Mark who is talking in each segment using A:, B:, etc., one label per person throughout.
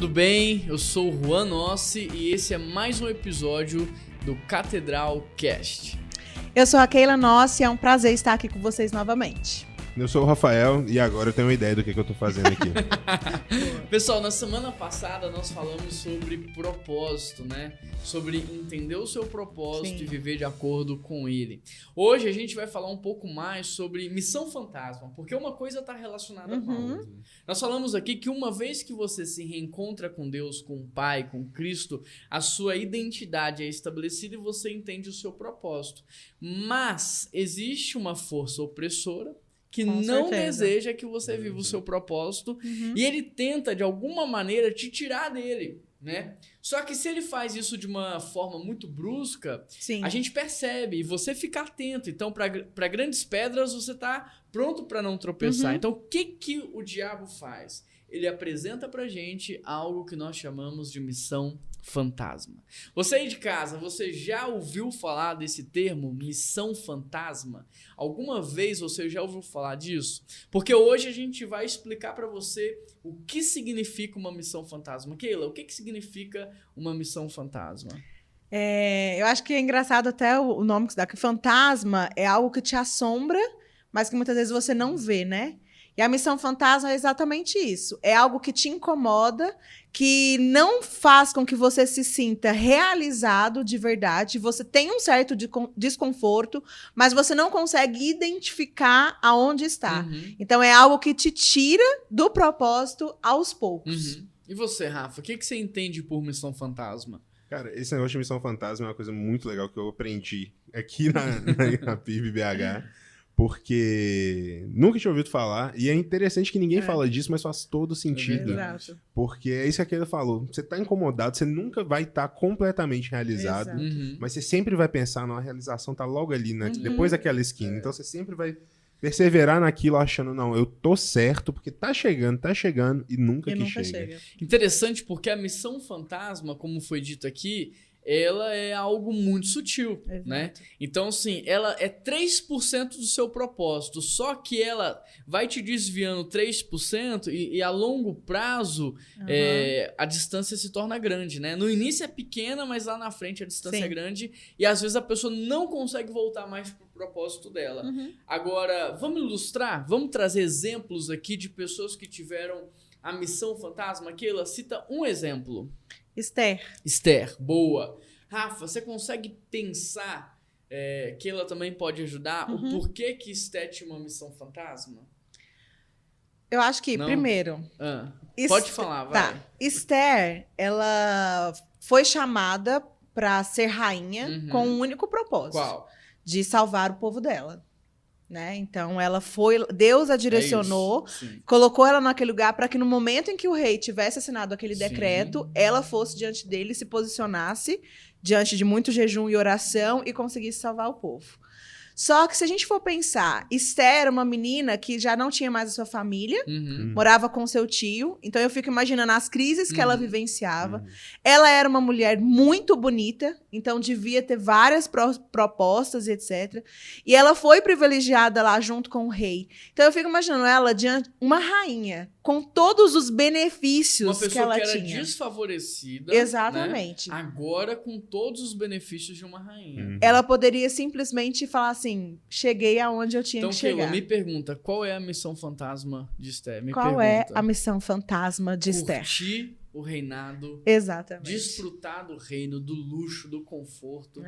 A: tudo bem? Eu sou o Juan Nossi e esse é mais um episódio do Catedral Cast.
B: Eu sou a Keila Nossi e é um prazer estar aqui com vocês novamente.
C: Eu sou o Rafael e agora eu tenho uma ideia do que eu tô fazendo aqui.
A: Pessoal, na semana passada nós falamos sobre propósito, né? Sobre entender o seu propósito. Sim. E viver de acordo com ele. Hoje a gente vai falar um pouco mais sobre missão fantasma, porque uma coisa está relacionada com a outra. Nós falamos aqui que uma vez que você se reencontra com Deus, com o Pai, com Cristo, a sua identidade é estabelecida e você entende o seu propósito. Mas existe uma força opressora que com não certeza. Deseja que você viva o seu propósito e ele tenta, de alguma maneira, te tirar dele, né? Só que se ele faz isso de uma forma muito brusca, sim, a gente percebe e você fica atento. Então, para grandes pedras, você tá pronto para não tropeçar. Então, o que o diabo faz? Ele apresenta pra gente algo que nós chamamos de missão fantasma. Você aí de casa, você já ouviu falar desse termo, missão fantasma? Alguma vez você já ouviu falar disso? Porque hoje a gente vai explicar pra você o que significa uma missão fantasma. Keila, o que significa uma missão fantasma?
B: Eu acho que é engraçado até o nome que se dá, que fantasma é algo que te assombra, mas que muitas vezes você não vê, né? E a missão fantasma é exatamente isso. É algo que te incomoda, que não faz com que você se sinta realizado de verdade. Você tem um certo desconforto, mas você não consegue identificar aonde está. Então, é algo que te tira do propósito aos poucos.
A: E você, Rafa, o que você entende por missão fantasma?
C: Cara, esse negócio de missão fantasma é uma coisa muito legal que eu aprendi aqui na PIB BH. Porque nunca tinha ouvido falar. E é interessante que ninguém fala disso, mas faz todo sentido.
B: Exato.
C: Porque é isso que a Keila falou. Você tá incomodado, você nunca vai estar completamente realizado. Mas você sempre vai pensar, não, a realização tá logo ali, né? Depois daquela esquina. Então você sempre vai perseverar naquilo achando, não, eu tô certo, porque tá chegando e nunca chega.
A: Interessante porque a missão fantasma, como foi dito aqui, ela é algo muito sutil, né? Então, assim, ela é 3% do seu propósito, só que ela vai te desviando 3% e a longo prazo a distância se torna grande, né? No início é pequena, mas lá na frente a distância é grande e às vezes a pessoa não consegue voltar mais pro propósito dela. Agora, vamos ilustrar? Vamos trazer exemplos aqui de pessoas que tiveram a missão fantasma? Keila, cita um exemplo. Esther, boa. Rafa, você consegue pensar que ela também pode ajudar? O porquê que Esther tinha uma missão fantasma?
B: Eu acho que, primeiro...
A: Pode falar, vai.
B: Tá. Esther, ela foi chamada para ser rainha com um único propósito.
A: Qual?
B: De salvar o povo dela. Né? Então ela foi, Deus a direcionou, colocou ela naquele lugar para que no momento em que o rei tivesse assinado aquele decreto, ela fosse diante dele, se posicionasse diante de muito jejum e oração e conseguisse salvar o povo. Só que se a gente for pensar, Esther era uma menina que já não tinha mais a sua família, morava com seu tio, então eu fico imaginando as crises que ela vivenciava. Ela era uma mulher muito bonita, então devia ter várias propostas e etc. E ela foi privilegiada lá junto com o rei. Então eu fico imaginando ela diante uma rainha, com todos os benefícios que ela tinha.
A: Uma pessoa que era desfavorecida.
B: Exatamente.
A: Né? Agora com todos os benefícios de uma rainha.
B: Ela poderia simplesmente falar assim, cheguei aonde eu tinha que chegar.
A: Então, Keila, me pergunta, qual é a missão fantasma de Esther?
B: Qual é a missão fantasma de Esther?
A: Curtir o reinado.
B: Exatamente.
A: Desfrutar do reino, do luxo, do conforto.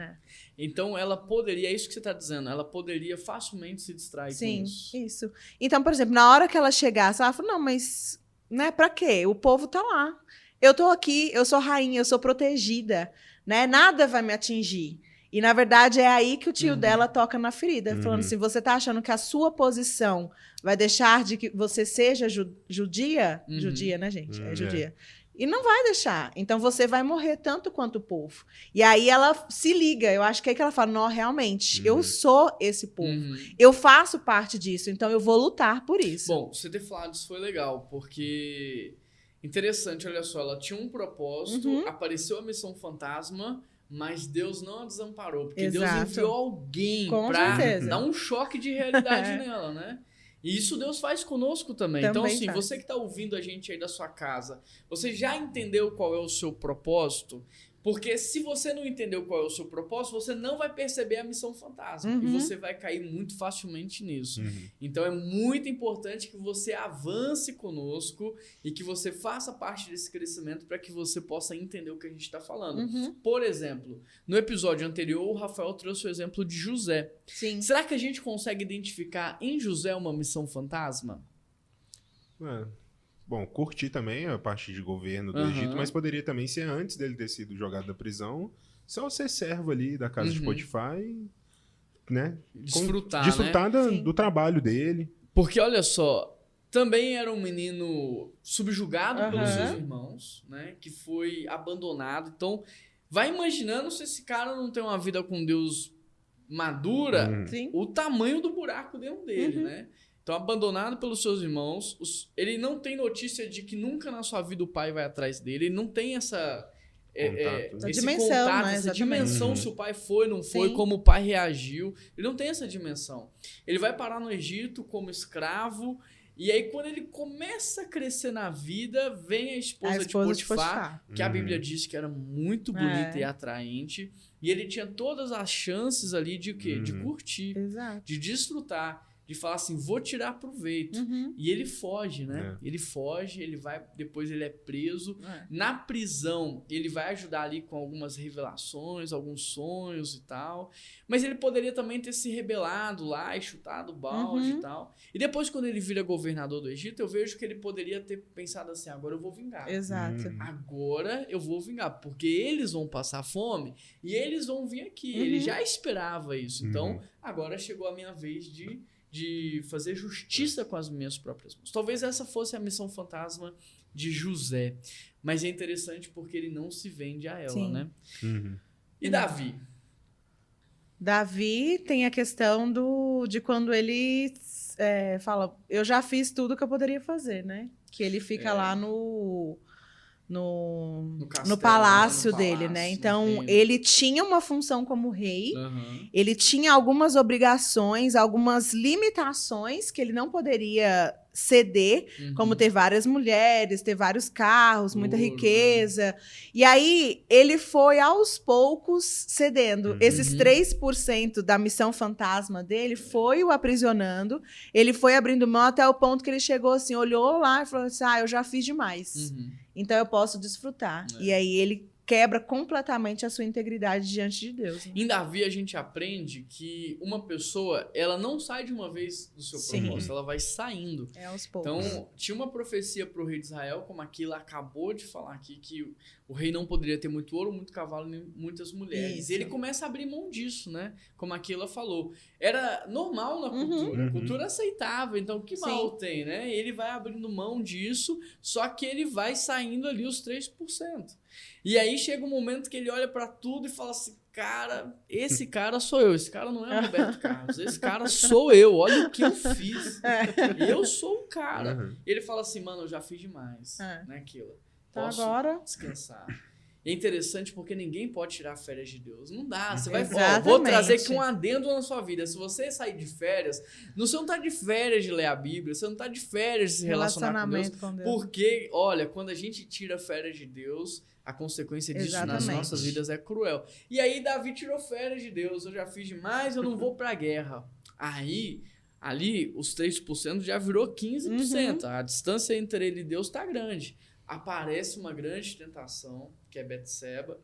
A: Então, ela poderia, é isso que você está dizendo, ela poderia facilmente se distrair com isso.
B: Sim, isso. Então, por exemplo, na hora que ela chegasse, ela falou, não, mas, né, pra quê? O povo tá lá. Eu tô aqui, eu sou rainha, eu sou protegida, né? Nada vai me atingir. E, na verdade, é aí que o tio dela toca na ferida. Falando assim, você tá achando que a sua posição vai deixar de que você seja judia? Judia, né, gente? É judia. E não vai deixar. Então, você vai morrer tanto quanto o povo. E aí, ela se liga. Eu acho que é aí que ela fala, não, realmente, eu sou esse povo. Eu faço parte disso. Então, eu vou lutar por isso.
A: Bom, você ter falado isso foi legal, porque... Interessante, olha só. Ela tinha um propósito, apareceu a missão fantasma... Mas Deus não a desamparou, porque Deus enviou alguém para dar um choque de realidade nela, né? E isso Deus faz conosco também. Então, assim, você que está ouvindo a gente aí da sua casa, você já entendeu qual é o seu propósito? Porque se você não entendeu qual é o seu propósito, você não vai perceber a missão fantasma. E você vai cair muito facilmente nisso. Então é muito importante que você avance conosco e que você faça parte desse crescimento para que você possa entender o que a gente está falando. Por exemplo, no episódio anterior, o Rafael trouxe o exemplo de José.
B: Sim.
A: Será que a gente consegue identificar em José uma missão fantasma?
C: Bom, curti também a parte de governo do Egito, mas poderia também ser antes dele ter sido jogado da prisão, só ser servo ali da casa de Potifar e, né? Desfrutar
A: né?
C: do trabalho dele.
A: Porque, olha só, também era um menino subjugado pelos seus irmãos, né? Que foi abandonado. Então, vai imaginando se esse cara não tem uma vida com Deus madura, o tamanho do buraco dentro dele, né? Então, abandonado pelos seus irmãos, ele não tem notícia de que nunca na sua vida o pai vai atrás dele, ele não tem essa dimensão se o pai foi, não foi, como o pai reagiu, ele não tem essa dimensão. Ele vai parar no Egito como escravo, e aí quando ele começa a crescer na vida, vem a esposa de Potifar, que a Bíblia diz que era muito bonita e atraente, e ele tinha todas as chances ali de o quê? De curtir, de desfrutar, de falar assim, vou tirar proveito. E ele foge, né? Ele foge, ele vai, depois ele é preso. Na prisão, ele vai ajudar ali com algumas revelações, alguns sonhos e tal. Mas ele poderia também ter se rebelado lá e chutado o balde e tal. E depois, quando ele vira governador do Egito, eu vejo que ele poderia ter pensado assim, agora eu vou vingar.
B: Exato.
A: Agora eu vou vingar, porque eles vão passar fome e eles vão vir aqui. Ele já esperava isso. Então, agora chegou a minha vez de fazer justiça com as minhas próprias mãos. Talvez essa fosse a missão fantasma de José. Mas é interessante porque ele não se vende a ela, né? E Davi?
B: Davi tem a questão de quando ele fala, eu já fiz tudo que eu poderia fazer, né? Que ele fica lá no palácio dele, né? Então, ele tinha uma função como rei, ele tinha algumas obrigações, algumas limitações que ele não poderia ceder, como ter várias mulheres, ter vários carros, muita riqueza. E aí, ele foi aos poucos cedendo. Esses 3% da missão fantasma dele foi o aprisionando, ele foi abrindo mão até o ponto que ele chegou assim, olhou lá e falou assim, eu já fiz demais. Então eu posso desfrutar. E aí ele quebra completamente a sua integridade diante de Deus. Né?
A: Em Davi a gente aprende que uma pessoa, ela não sai de uma vez do seu propósito, ela vai saindo.
B: Aos poucos.
A: Então, tinha uma profecia para o rei de Israel, como Aquila acabou de falar aqui, que o rei não poderia ter muito ouro, muito cavalo, nem muitas mulheres.
B: Isso.
A: E ele começa a abrir mão disso, né? Como Aquila falou. Era normal na cultura, a cultura aceitava, então que mal tem, né? Ele vai abrindo mão disso, só que ele vai saindo ali os 3%. E aí chega um momento que ele olha pra tudo e fala assim, cara, esse cara sou eu, esse cara não é o Roberto Carlos, esse cara sou eu, olha o que eu fiz, eu sou o cara. E ele fala assim, mano, eu já fiz demais, né, Aquila? Posso agora descansar. É interessante porque ninguém pode tirar férias de Deus. Não dá. Você vai vou trazer aqui um adendo na sua vida. Se você sair de férias, você não tá de férias de ler a Bíblia, você não tá de férias de se relacionar com Deus. Porque, olha, quando a gente tira férias de Deus, a consequência disso nas nossas vidas é cruel. E aí Davi tirou férias de Deus. Eu já fiz demais, eu não vou pra guerra. Aí, ali, os 3% já virou 15%. A distância entre ele e Deus tá grande. Aparece uma grande tentação, que é Betseba.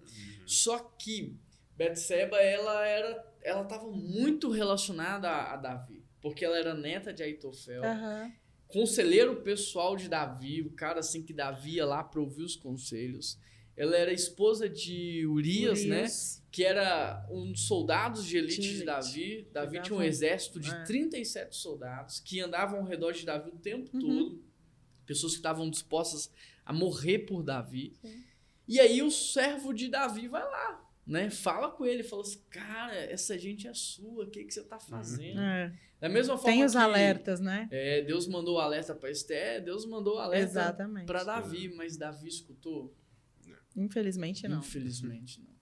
A: Só que Betseba, ela estava muito relacionada a Davi, porque ela era neta de Aitofel, conselheiro pessoal de Davi, o cara assim que Davi ia lá para ouvir os conselhos. Ela era esposa de Urias, né? Que era um dos soldados de elite de Davi. Davi tinha um exército de 37 soldados que andavam ao redor de Davi o tempo todo. Pessoas que estavam dispostas a morrer por Davi. E aí o servo de Davi vai lá, né? Fala com ele, fala assim, cara, essa gente é sua, o que você tá fazendo? Da mesma forma
B: tem os alertas, né?
A: Deus mandou o alerta para Esther, Deus mandou o alerta para Davi, mas Davi escutou?
B: Infelizmente não.
A: Infelizmente não.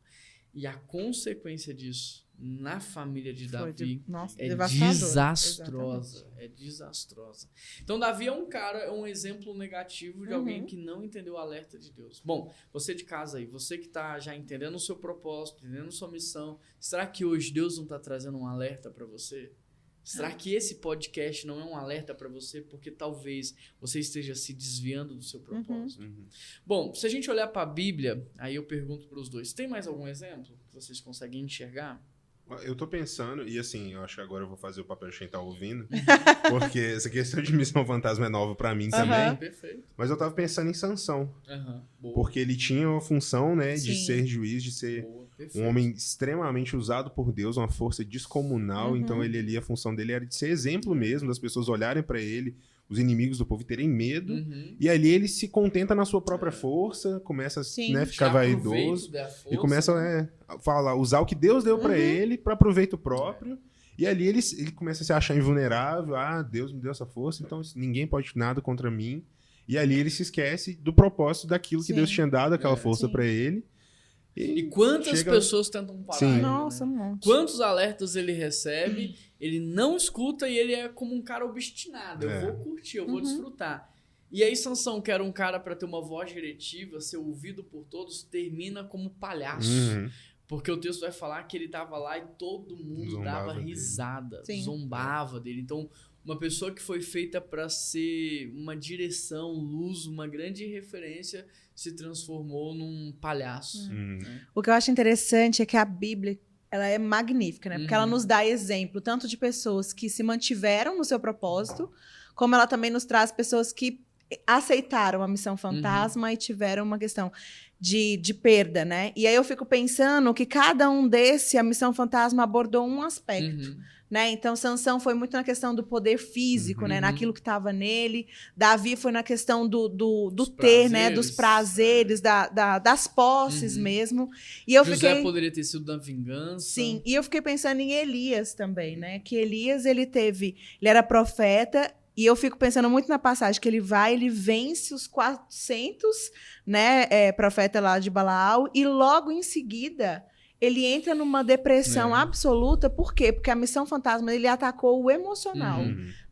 A: E a consequência disso na família de Davi é
B: devastador.
A: É desastrosa. Então, Davi é um exemplo negativo de alguém que não entendeu o alerta de Deus. Bom, você de casa aí, você que está já entendendo o seu propósito, entendendo a sua missão, será que hoje Deus não está trazendo um alerta para você? Será que esse podcast não é um alerta para você? Porque talvez você esteja se desviando do seu propósito. Bom, se a gente olhar para a Bíblia, aí eu pergunto para os dois, tem mais algum exemplo que vocês conseguem enxergar?
C: Eu tô pensando, e assim, eu acho que agora eu vou fazer o papel de quem tá ouvindo, porque essa questão de missão fantasma é nova pra mim também.
A: Perfeito.
C: Mas eu tava pensando em Sansão. Porque ele tinha uma função, né, de ser juiz, de ser um homem extremamente usado por Deus, uma força descomunal. Então ele ali, a função dele era de ser exemplo mesmo, das pessoas olharem pra ele, os inimigos do povo terem medo, e ali ele se contenta na sua própria força, começa a ficar vaidoso, e começa a usar o que Deus deu pra ele para proveito próprio, e ali ele começa a se achar invulnerável, Deus me deu essa força, então ninguém pode nada contra mim, e ali ele se esquece do propósito daquilo que Deus tinha dado, aquela força pra ele.
A: E quantas pessoas tentam parar ele,
B: Nossa,
A: né? Quantos alertas ele recebe, ele não escuta e ele é como um cara obstinado. Eu vou curtir, eu vou desfrutar. E aí Sansão, que era um cara para ter uma voz diretiva, ser ouvido por todos, termina como palhaço. Porque o texto vai falar que ele tava lá e todo mundo dava risada, zombava dele. Então, uma pessoa que foi feita para ser uma direção, luz, uma grande referência, se transformou num palhaço. Né?
B: O que eu acho interessante é que a Bíblia, ela é magnífica, né? Porque ela nos dá exemplo tanto de pessoas que se mantiveram no seu propósito, como ela também nos traz pessoas que aceitaram a missão fantasma e tiveram uma questão de perda, né? E aí eu fico pensando que cada um a missão fantasma abordou um aspecto. Né? Então, Sansão foi muito na questão do poder físico, né? Naquilo que estava nele. Davi foi na questão do ter, né? Dos prazeres, das posses mesmo. E eu
A: José poderia ter sido da vingança.
B: Sim, e eu fiquei pensando em Elias também, né? Que Elias, ele era profeta, e eu fico pensando muito na passagem que ele vence os 400, né? Profeta lá de Balaal, e logo em seguida ele entra numa depressão absoluta. Por quê? Porque a missão fantasma, ele atacou o emocional,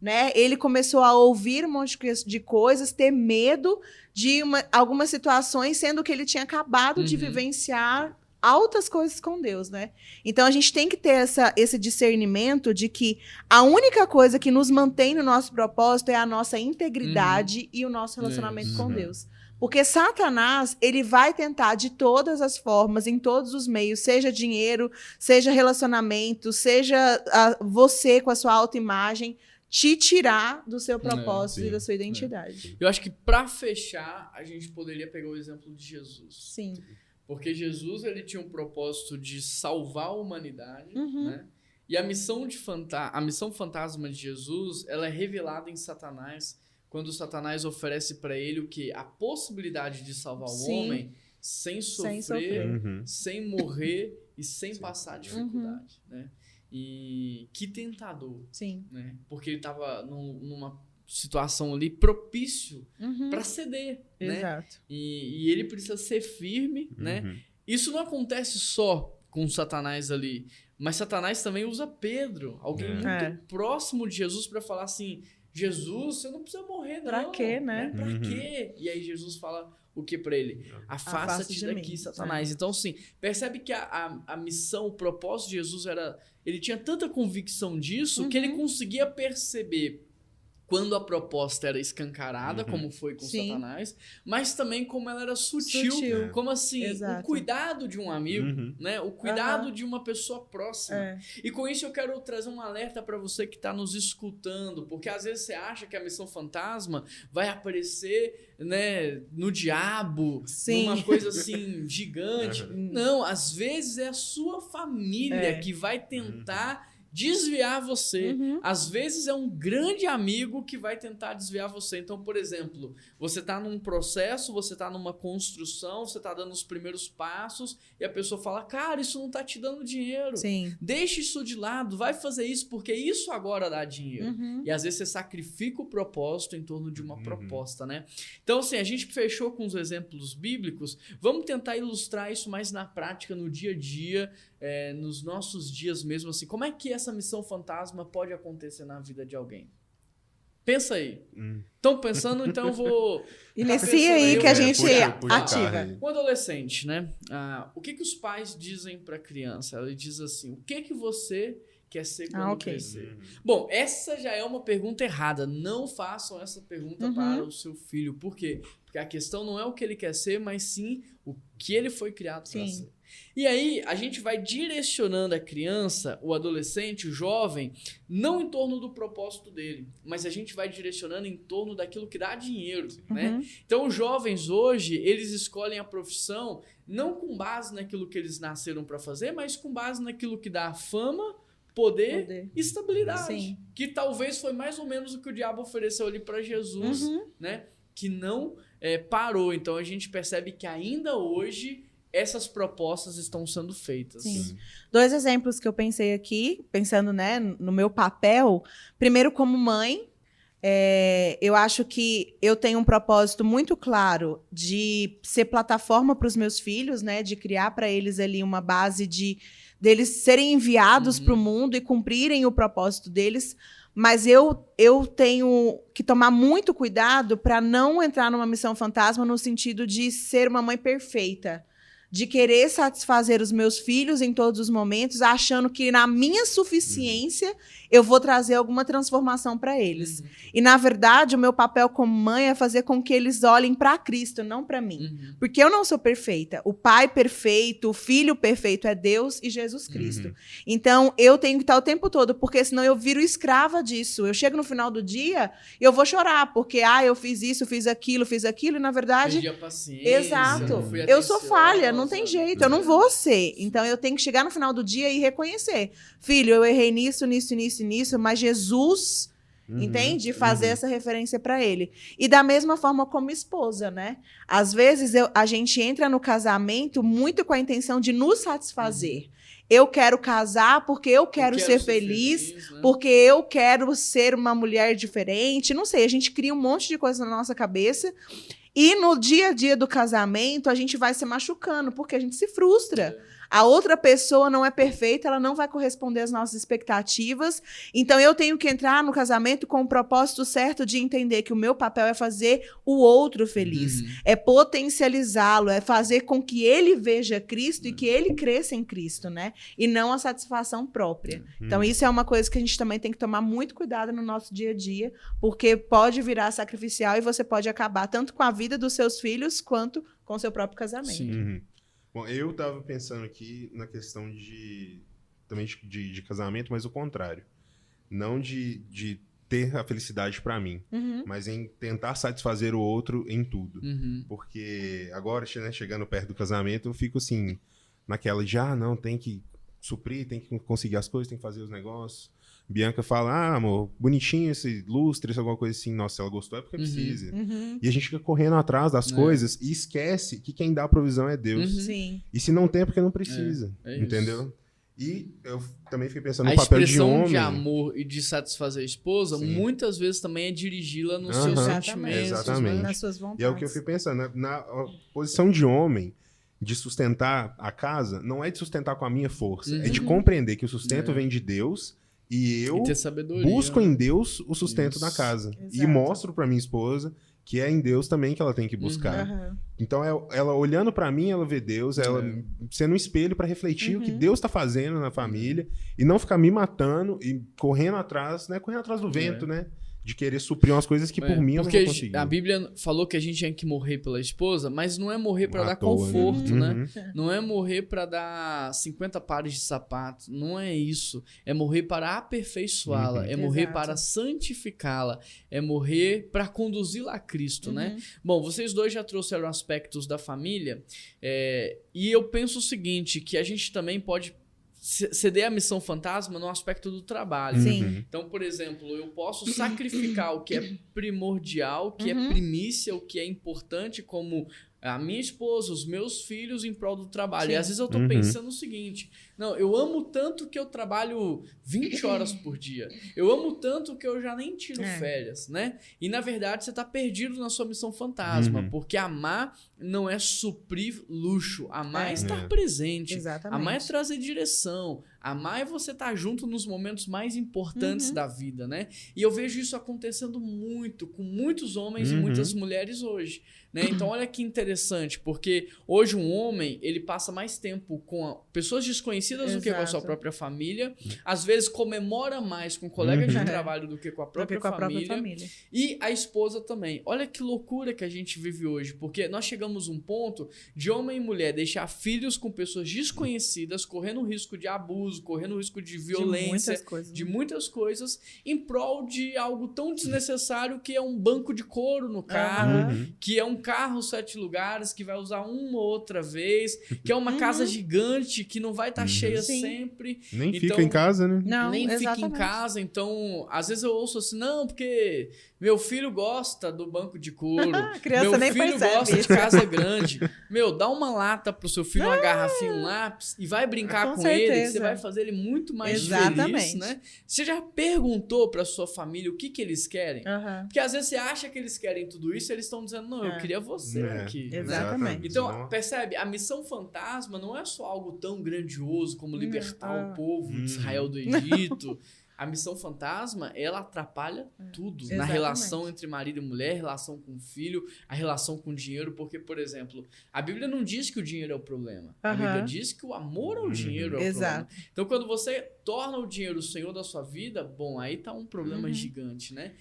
B: né? Ele começou a ouvir um monte de coisas, ter medo de algumas situações, sendo que ele tinha acabado de vivenciar altas coisas com Deus, né? Então, a gente tem que ter esse discernimento de que a única coisa que nos mantém no nosso propósito é a nossa integridade e o nosso relacionamento com Deus. Porque Satanás, ele vai tentar de todas as formas, em todos os meios, seja dinheiro, seja relacionamento, seja você com a sua autoimagem, te tirar do seu propósito e da sua identidade.
A: Eu acho que, para fechar, a gente poderia pegar o exemplo de Jesus.
B: Sim.
A: Porque Jesus, ele tinha um propósito de salvar a humanidade, né? E a missão fantasma de Jesus, ela é revelada em Satanás, quando Satanás oferece para ele o quê? A possibilidade de salvar o homem sem sofrer, sem morrer e sem passar dificuldade, né? E que tentador, né? Porque ele estava numa situação ali propício para ceder, né?
B: Exato.
A: E ele precisa ser firme, né? Isso não acontece só com Satanás ali, mas Satanás também usa Pedro, alguém muito próximo de Jesus, para falar assim: Jesus, você não precisa morrer, não.
B: Pra quê, né?
A: Pra quê? E aí Jesus fala o que pra ele? Afasta-te daqui, Satanás. Então, sim, percebe que a missão, o propósito de Jesus ele tinha tanta convicção disso que ele conseguia perceber quando a proposta era escancarada, como foi com Satanás, mas também como ela era sutil. Como assim, o cuidado de um amigo, né? O cuidado de uma pessoa próxima. E com isso eu quero trazer um alerta para você que está nos escutando, porque às vezes você acha que a missão fantasma vai aparecer, né, no diabo, numa coisa assim gigante. Não, às vezes é a sua família que vai tentar desviar você. Às vezes é um grande amigo que vai tentar desviar você. Então, por exemplo, você está num processo, você está numa construção, você está dando os primeiros passos e a pessoa fala, cara, isso não está te dando dinheiro.
B: Sim.
A: Deixa isso de lado, vai fazer isso porque isso agora dá dinheiro. E às vezes você sacrifica o propósito em torno de uma proposta, né? Então, assim, a gente fechou com os exemplos bíblicos. Vamos tentar ilustrar isso mais na prática, no dia a dia, nos nossos dias mesmo, assim. Como é que essa missão fantasma pode acontecer na vida de alguém? Pensa aí. Estão pensando? Então eu vou...
B: Inicia aí que a gente ativa.
A: O adolescente, né? O que os pais dizem para a criança? Ela diz assim, o que você quer ser quando crescer? Bom, essa já é uma pergunta errada. Não façam essa pergunta para o seu filho. Por quê? Porque a questão não é o que ele quer ser, mas sim o que ele foi criado para ser. E aí, a gente vai direcionando a criança, o adolescente, o jovem, não em torno do propósito dele, mas a gente vai direcionando em torno daquilo que dá dinheiro, né? Então, os jovens hoje, eles escolhem a profissão não com base naquilo que eles nasceram para fazer, mas com base naquilo que dá fama, poder e estabilidade. Sim. Que talvez foi mais ou menos o que o diabo ofereceu ali para Jesus, né? Que não parou. Então, a gente percebe que ainda hoje essas propostas estão sendo feitas.
B: Sim. 2 exemplos que eu pensei aqui, pensando, né, no meu papel. Primeiro, como mãe, eu acho que eu tenho um propósito muito claro de ser plataforma para os meus filhos, né, de criar para eles ali uma base deles serem enviados para o mundo e cumprirem o propósito deles. Mas eu tenho que tomar muito cuidado para não entrar numa missão fantasma no sentido de ser uma mãe perfeita. De querer satisfazer os meus filhos em todos os momentos, achando que na minha suficiência eu vou trazer alguma transformação para eles. E, na verdade, o meu papel como mãe é fazer com que eles olhem para Cristo, não para mim. Porque eu não sou perfeita. O pai perfeito, o filho perfeito é Deus e Jesus Cristo. Então, eu tenho que estar o tempo todo, porque senão eu viro escrava disso. Eu chego no final do dia e eu vou chorar, porque eu fiz isso, fiz aquilo, e, na verdade...
A: Perdi a paciência.
B: Exato. Eu sou falha, não tem jeito, eu não vou ser. Então, eu tenho que chegar no final do dia e reconhecer. Filho, eu errei nisso, mas Jesus, entende? Fazer essa referência para ele. E da mesma forma como esposa, né? Às vezes, a gente entra no casamento muito com a intenção de nos satisfazer. Eu quero casar porque eu quero ser feliz, né? Porque eu quero ser uma mulher diferente. Não sei, a gente cria um monte de coisa na nossa cabeça. E no dia a dia do casamento, a gente vai se machucando, porque a gente se frustra. A outra pessoa não é perfeita, ela não vai corresponder às nossas expectativas. Então, eu tenho que entrar no casamento com o propósito certo de entender que o meu papel é fazer o outro feliz. É potencializá-lo, é fazer com que ele veja Cristo e que ele cresça em Cristo, né? E não a satisfação própria. Então, isso é uma coisa que a gente também tem que tomar muito cuidado no nosso dia a dia, porque pode virar sacrificial e você pode acabar tanto com a vida dos seus filhos quanto com o seu próprio casamento.
C: Bom, eu estava pensando aqui na questão também de casamento, mas o contrário. Não de ter a felicidade para mim, mas em tentar satisfazer o outro em tudo. Porque agora, né, chegando perto do casamento, eu fico assim, naquela de, não, tem que suprir, tem que conseguir as coisas, tem que fazer os negócios. Bianca fala, amor, bonitinho esse lustre, alguma coisa assim. Nossa, ela gostou é porque precisa. E a gente fica correndo atrás das coisas e esquece que quem dá a provisão é Deus.
B: Sim.
C: E se não tem, é porque não precisa. Entendeu? E eu também fiquei pensando no papel de homem.
A: A expressão de amor e de satisfazer a esposa, muitas vezes também é dirigi-la nos seus sentimentos.
C: Exatamente.
B: Nas suas vontades.
C: E é o que eu fiquei pensando. Na posição de homem, de sustentar a casa, não é de sustentar com a minha força. É de compreender que o sustento vem de Deus. E eu busco em Deus o sustento da casa. Exato. E mostro para minha esposa que é em Deus também que ela tem que buscar. Então, ela olhando para mim, ela vê Deus, ela sendo um espelho para refletir o que Deus está fazendo na família e não ficar me matando e correndo atrás, né? Correndo atrás do vento, né? De querer suprir umas coisas que por mim eu não vou conseguir.
A: Porque a Bíblia falou que a gente tinha que morrer pela esposa, mas não é morrer para dar conforto, né? Não é morrer para dar 50 pares de sapatos. Não é isso. É morrer para aperfeiçoá-la. É morrer para santificá-la. É morrer para conduzi-la a Cristo, né? Bom, vocês dois já trouxeram aspectos da família. E eu penso o seguinte, que a gente também pode ceder a missão fantasma no aspecto do trabalho.
B: Sim.
A: Então, por exemplo, eu posso sacrificar o que é primordial, o que é primícia, o que é importante, como a minha esposa, os meus filhos em prol do trabalho.
B: Sim.
A: E às vezes eu tô pensando o seguinte, não, eu amo tanto que eu trabalho 20 horas por dia. Eu amo tanto que eu já nem tiro férias, né? E na verdade você tá perdido na sua missão fantasma, porque amar não é suprir luxo, amar é estar presente.
B: Exatamente.
A: Amar é trazer direção. Amar é você estar junto nos momentos mais importantes da vida, né? E eu vejo isso acontecendo muito, com muitos homens e muitas mulheres hoje, né? Então olha que interessante, porque hoje um homem, ele passa mais tempo com pessoas desconhecidas do que com a sua própria família, às vezes comemora mais com colegas de trabalho do que com a própria família. E a esposa também. Olha que loucura que a gente vive hoje, porque nós chegamos a um ponto de homem e mulher deixar filhos com pessoas desconhecidas, correndo o risco de abuso, correndo o risco de violência, de muitas coisas, em prol de algo tão desnecessário que é um banco de couro no carro, que é um carro 7 lugares, que vai usar uma ou outra vez, que é uma casa gigante, que não vai estar cheia sempre.
C: Nem fica em casa, né?
B: Não,
A: nem fica em casa. Então, às vezes eu ouço assim, não, porque meu filho gosta do banco de couro.
B: Criança
A: meu filho gosta de casa grande. Meu, dá uma lata pro seu filho, uma garrafinha, um lápis, e vai brincar com ele, que você vai fazer ele muito mais feliz, né? Você já perguntou pra sua família o que eles querem? Porque às vezes você acha que eles querem tudo isso, e eles estão dizendo, não, eu queria você aqui.
B: Exatamente.
A: Então, percebe? A missão fantasma não é só algo tão grandioso como libertar o povo de Israel do Egito. A missão fantasma, ela atrapalha tudo. Na relação entre marido e mulher, relação com o filho, a relação com o dinheiro. Porque, por exemplo, a Bíblia não diz que o dinheiro é o problema. A Bíblia diz que o amor ao dinheiro é o problema. Então, quando você torna o dinheiro o senhor da sua vida, bom, aí tá um problema gigante, né?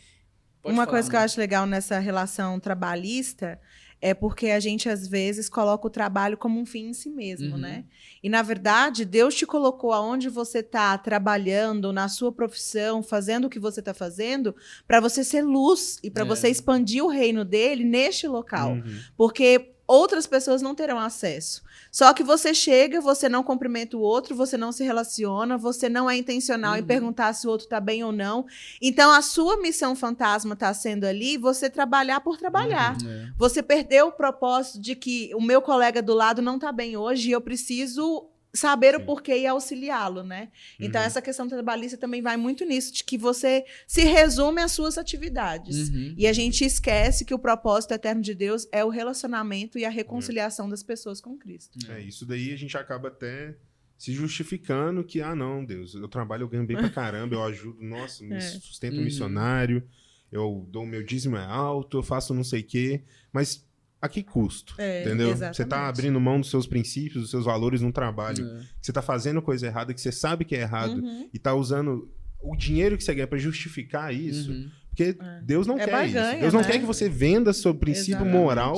B: Uma coisa que eu acho legal nessa relação trabalhista é porque a gente, às vezes, coloca o trabalho como um fim em si mesmo, né? E, na verdade, Deus te colocou aonde você está trabalhando, na sua profissão, fazendo o que você está fazendo, para você ser luz e para você expandir o reino dele neste local. Porque outras pessoas não terão acesso. Só que você chega, você não cumprimenta o outro, você não se relaciona, você não é intencional em perguntar se o outro está bem ou não. Então, a sua missão fantasma está sendo ali você trabalhar por trabalhar. Você perdeu o propósito de que o meu colega do lado não está bem hoje e eu preciso saber o porquê e auxiliá-lo, né? Então, essa questão trabalhista também vai muito nisso, de que você se resume às suas atividades. E a gente esquece que o propósito eterno de Deus é o relacionamento e a reconciliação das pessoas com Cristo.
C: Isso daí a gente acaba até se justificando que, não, Deus, eu trabalho, eu ganho bem pra caramba, eu ajudo, nossa, me sustento missionário, eu dou o meu dízimo é alto, eu faço não sei o quê, mas a que custo, entendeu?
B: Exatamente.
C: Você tá abrindo mão dos seus princípios, dos seus valores no trabalho. Você tá fazendo coisa errada, que você sabe que é errado, e tá usando o dinheiro que você ganha para justificar isso. Porque Deus não quer isso. Deus não quer que você venda seu princípio moral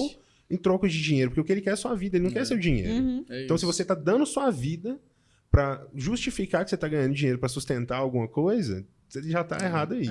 C: em troca de dinheiro, porque o que ele quer é sua vida, ele não quer seu dinheiro. Então, se você tá dando sua vida para justificar que você tá ganhando dinheiro para sustentar alguma coisa, você já tá errado aí.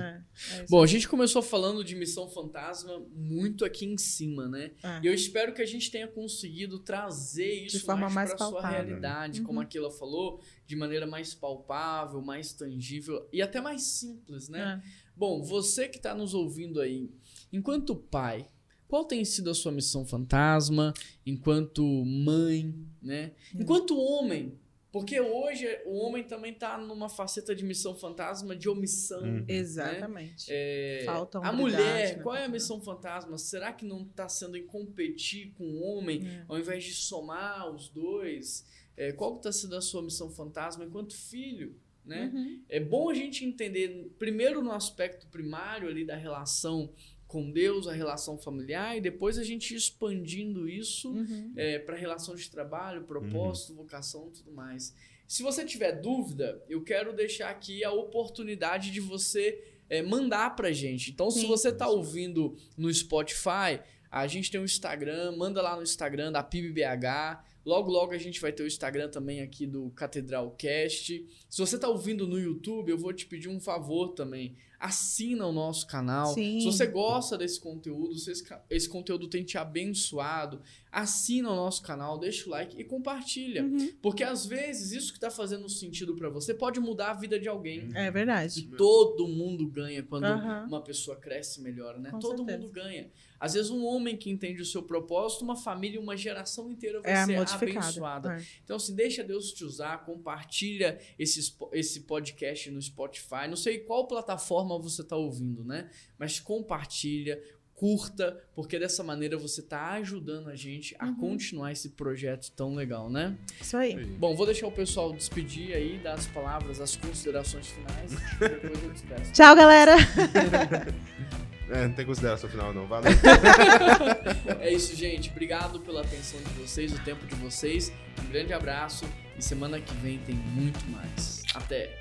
A: Bom, a gente começou falando de missão fantasma muito aqui em cima, né? E eu espero que a gente tenha conseguido trazer isso mais para sua realidade, como a Keila falou, de maneira mais palpável, mais tangível e até mais simples, né? Bom, você que está nos ouvindo aí, enquanto pai, qual tem sido a sua missão fantasma? Enquanto mãe, né? Enquanto homem, porque hoje o homem também está numa faceta de missão fantasma de omissão.
B: Exatamente.
A: Né?
B: Falta
A: a mulher, qual é a missão fantasma? Será que não está sendo em competir com o homem, ao invés de somar os dois? Qual está sendo a sua missão fantasma enquanto filho? Né? É bom a gente entender, primeiro no aspecto primário ali da relação com Deus, a relação familiar, e depois a gente expandindo isso para a relação de trabalho, propósito, vocação e tudo mais. Se você tiver dúvida, eu quero deixar aqui a oportunidade de você mandar pra gente. Então, se você está ouvindo no Spotify, a gente tem um Instagram, manda lá no Instagram da PIBBH. Logo a gente vai ter o Instagram também aqui do Catedralcast. Se você está ouvindo no YouTube, eu vou te pedir um favor também. assina o nosso canal.
B: Sim.
A: Se você gosta desse conteúdo, se esse conteúdo tem te abençoado, assina o nosso canal, deixa o like e compartilha. Porque às vezes isso que tá fazendo sentido para você pode mudar a vida de alguém.
B: É verdade.
A: E todo mundo ganha quando uma pessoa cresce e melhora, né?
B: Com
A: todo
B: certeza.
A: mundo ganha. Às vezes um homem que entende o seu propósito, uma família, uma geração inteira vai ser abençoada. Então, assim, deixa Deus te usar, compartilha esse podcast no Spotify. Não sei qual plataforma você tá ouvindo, né? Mas compartilha, curta, porque dessa maneira você tá ajudando a gente a continuar esse projeto tão legal, né?
B: Isso aí.
A: Bom, vou deixar o pessoal despedir aí, dar as palavras, as considerações finais. Depois eu despeço.
B: Tchau, galera!
C: Não tem consideração final, não. Valeu.
A: É isso, gente. Obrigado pela atenção de vocês, o tempo de vocês. Um grande abraço e semana que vem tem muito mais. Até!